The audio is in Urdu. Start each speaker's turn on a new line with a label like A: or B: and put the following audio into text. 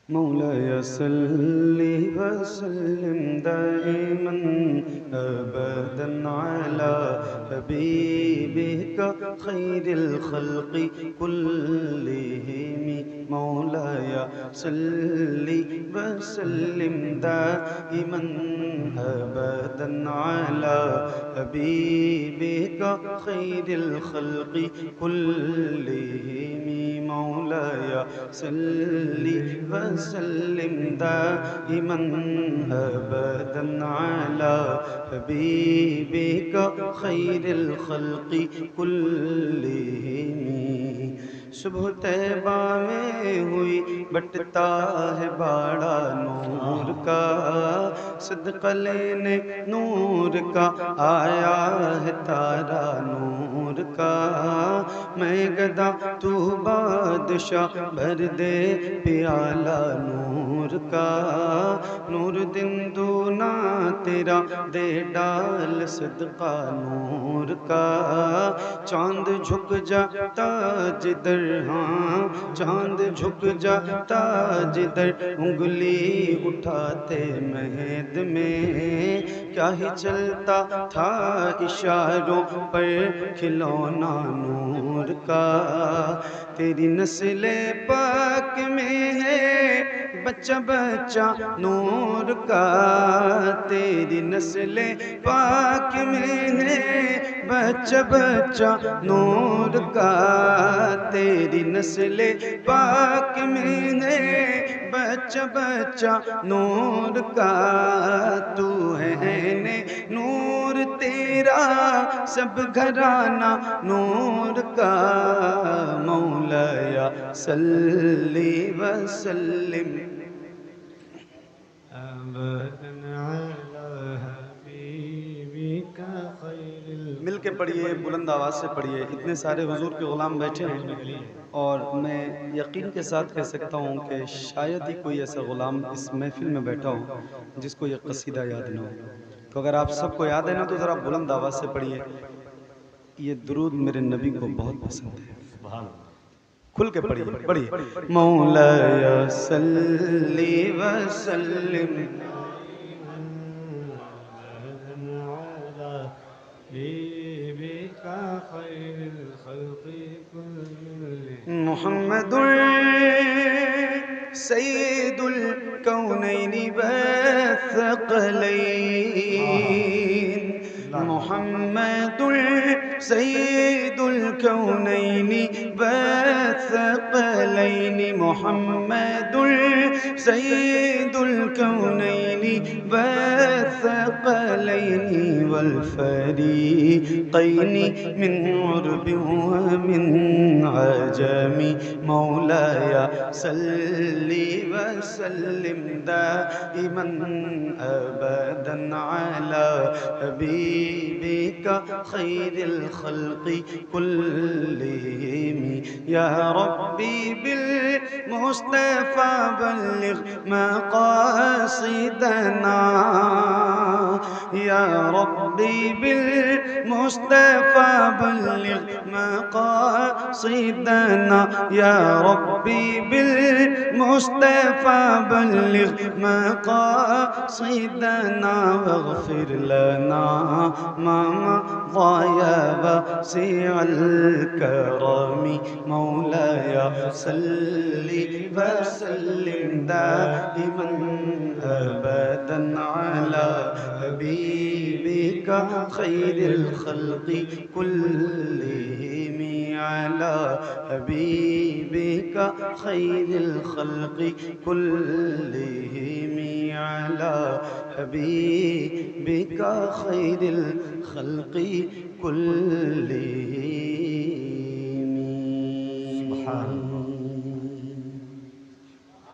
A: مولاي صل وسلم دائما أبدا على حبيبك خير الخلق كلهم. مولاي صل وسلم دائما أبدا على حبيبك خير الخلق كلهم. مولاي صل وسلم دائما أبدا على حبيبك خير الخلق كلهم. صبح طیبہ میں ہوئی بٹتا ہے باڑا نور کا، صدقہ لینے نور کا آیا ہے تارا نور کا. میں گدا تو بادشاہ بھر دے پیالہ نور کا. نور دن دونا تیرا دے ڈال صدقہ نور کا. چاند جھک جاتا جدھر، ہاں چاند جھک جاتا جدھر انگلی اٹھاتے مہد میں. کیا ہی چلتا تھا اشاروں پر کھلونا نور کا. تیری نسل پاک میں ہے بچہ بچہ نور کا. تیری نسل پاک میں ہے بچہ بچہ نور کا. تیری نسل پاک میں ہے بچہ بچہ نور کا. تو ہے نور تیرا سب گھرانہ نور کا. مولایا صلی وسلم مل کے پڑھیے، بلند آواز سے پڑھیے. اتنے سارے حضور کے غلام بیٹھے ہیں اور میں یقین کے ساتھ کہہ سکتا ہوں کہ شاید ہی کوئی ایسا غلام اس محفل میں بیٹھا ہو جس کو یہ قصیدہ یاد نہ ہو. تو اگر آپ سب کو یاد ہے نا تو ذرا بلند آواز سے پڑھیے. یہ درود میرے نبی کو بہت پسند ہے. کھل کے پڑھیے. مولایا صلی وسلم محمد سید الکونین والثقلین. محمد سید الکونین والثقلین. محمد سید الکونین والثقلین والفریقین من عرب ومن عجم. مولایا صلی وسلم دائما ابدا على حبیبک خیر الخلق كلهم. یا ربی بالمصطفى بلغ مقاصدنا. یا ربی بالمصطفى بلغ مقاصدنا. یا ربی بالمصطفى بلغ مقاصدنا. واغفر لنا ما مضى يا واسع الكرم. مولاي صل وسلم دائما ابدا على حبيبك خير الخلق كلهم. على حبيبك خير الخلق كلهم. على حبيبك خير الخلق كلهم. سبحان